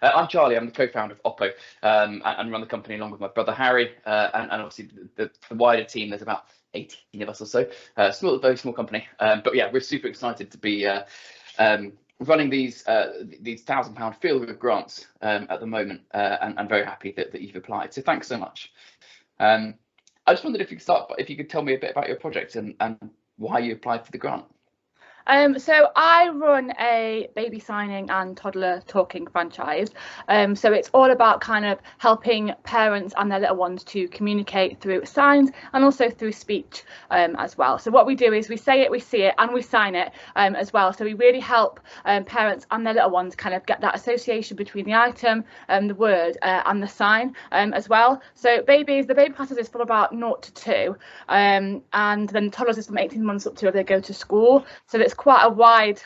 I'm Charlie. I'm the co-founder of Oppo, and run the company along with my brother Harry, and obviously the wider team. There's about 18 of us or so. Very small company. But yeah, we're super excited to be running these £1,000 Feel Good grants at the moment, and very happy that you've applied. So thanks so much. I just wondered if you could tell me a bit about your project and why you applied for the grant. So I run a baby signing and toddler talking franchise. So it's all about kind of helping parents and their little ones to communicate through signs and also through speech as well. So what we do is we say it, we see it, and we sign it as well. So we really help parents and their little ones kind of get that association between the item, the word, and the sign as well. So the baby classes is from about 0 to 2, and then toddlers is from 18 months up to if they go to school. So it's quite a wide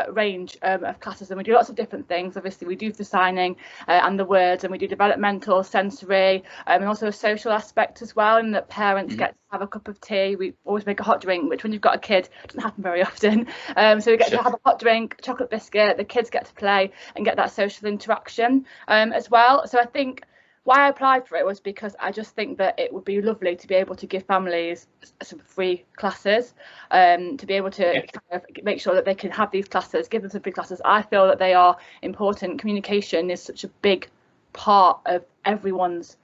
range of classes, and we do lots of different things. Obviously we do the signing and the words, and we do developmental, sensory, and also a social aspect as well, in that parents get to have a cup of tea. We always make a hot drink, which when you've got a kid doesn't happen very often, so we get to have a hot drink, chocolate biscuit, the kids get to play and get that social interaction as well. So I think why I applied for it was because I just think that it would be lovely to be able to give families some free classes, to be able to kind of make sure that they can have these classes, give them some free classes. I feel that they are important. Communication is such a big part of everyone's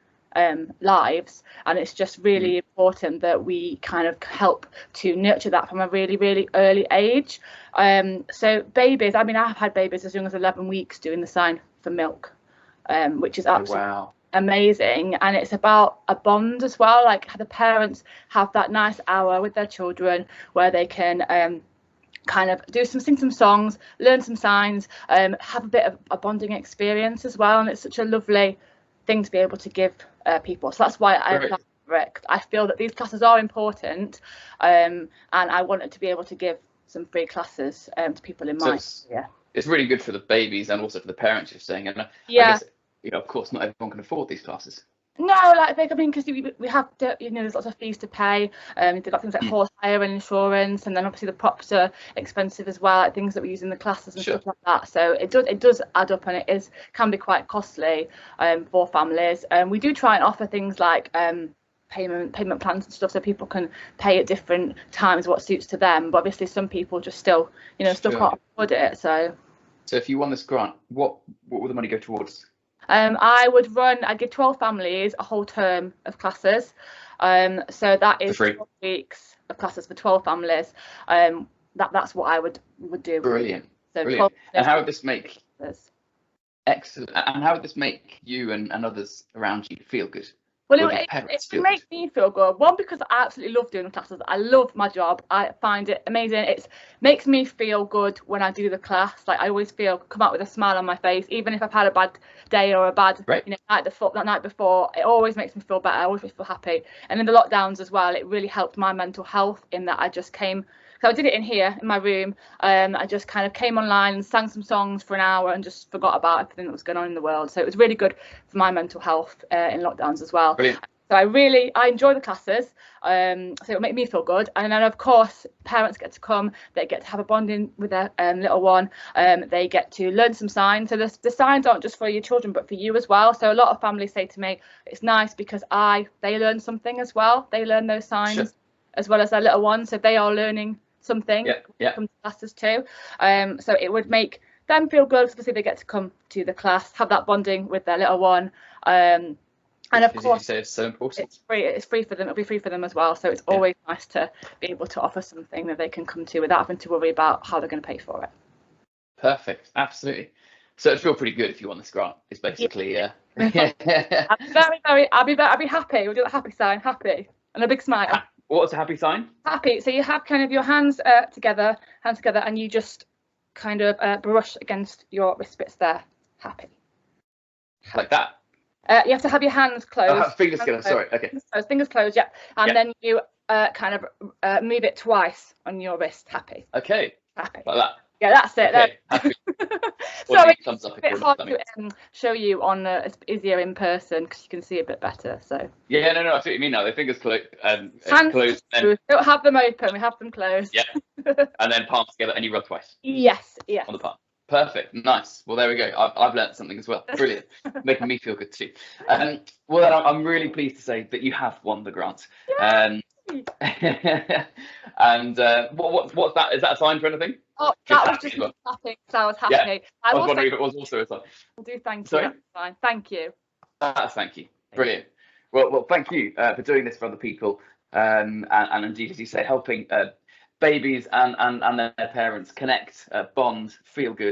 lives, and it's just really important that we kind of help to nurture that from a really, really early age. So babies, I mean, I've had babies as young as 11 weeks doing the sign for milk, which is absolutely amazing. And it's about a bond as well, like the parents have that nice hour with their children where they can kind of sing some songs, learn some signs, have a bit of a bonding experience as well. And it's such a lovely thing to be able to give people. So that's why I applied for it. I feel that these classes are important, and I wanted to be able to give some free classes to people in my area. It's really good for the babies and also for the parents, you're saying. And I guess, of course, not everyone can afford these classes. No, like I mean, because we have to, there's lots of fees to pay. They've got things like horse hire and insurance, and then obviously the props are expensive as well, like things that we use in the classes and stuff like that. So it does add up, and it can be quite costly for families. We do try and offer things like payment plans and stuff, so people can pay at different times what suits to them. But obviously, some people just still can't afford it. So if you won this grant, what would the money go towards? I'd give 12 families a whole term of classes. So that is 12 weeks of classes for 12 families. That's what I would do. Brilliant. So brilliant. And how would this make excellent? And how would this make you and others around you feel good? Well, it makes me feel good. One, because I absolutely love doing the classes. I love my job. I find it amazing. It makes me feel good when I do the class. Like I always come out with a smile on my face, even if I've had a bad day or a bad that night before. It always makes me feel better. I always feel happy. And in the lockdowns as well, it really helped my mental health in that I just came. So I did it in here in my room. I just kind of came online and sang some songs for an hour and just forgot about everything that was going on in the world. So it was really good for my mental health in lockdowns as well. Brilliant. So I enjoy the classes. So it'll make me feel good. And then of course parents get to come. They get to have a bonding with their little one. They get to learn some signs. So the signs aren't just for your children but for you as well. So a lot of families say to me, it's nice because they learn something as well. They learn those signs as well as their little ones. So they are learning something from the classes too. So it would make them feel good. Obviously they get to come to the class, have that bonding with their little one, and of course it's so important. It's free for them. It'll be free for them as well. So it's always nice to be able to offer something that they can come to without having to worry about how they're going to pay for it. Perfect. Absolutely. So it'd feel pretty good if you won this grant. It's basically I'd be happy. We'll do a happy sign, happy, and a big smile. What's a happy sign? Happy. So you have kind of your hands together, and you just kind of brush against your wrist bits there. Happy. Like that? You have to have your hands closed. Fingers together, sorry. Okay. Fingers closed, yeah. And then you kind of move it twice on your wrist. Happy. Okay. Happy. Like that. Yeah, that's it. Okay. Happy. Sorry, it's a bit hard to show you on it's easier in person because you can see a bit better. So yeah, no, I see what you mean now. The fingers closed, hands closed. We don't have them open. We have them closed. Yeah, and then palms together, and you rub twice. Yes. On the palm. Perfect. Nice. Well, there we go. I've learnt something as well. Brilliant. Making me feel good too. Well, then I'm really pleased to say that you have won the grant. And what's that? Is that a sign for anything? Oh, that was just me clapping because I was happy. Yeah, I was wondering if it was also a sign. I'll do thank you. Sorry? That's fine. Thank you. That's thank you. Brilliant. Well, thank you for doing this for other people, and indeed, as you say, helping babies and their parents connect, bond, feel good.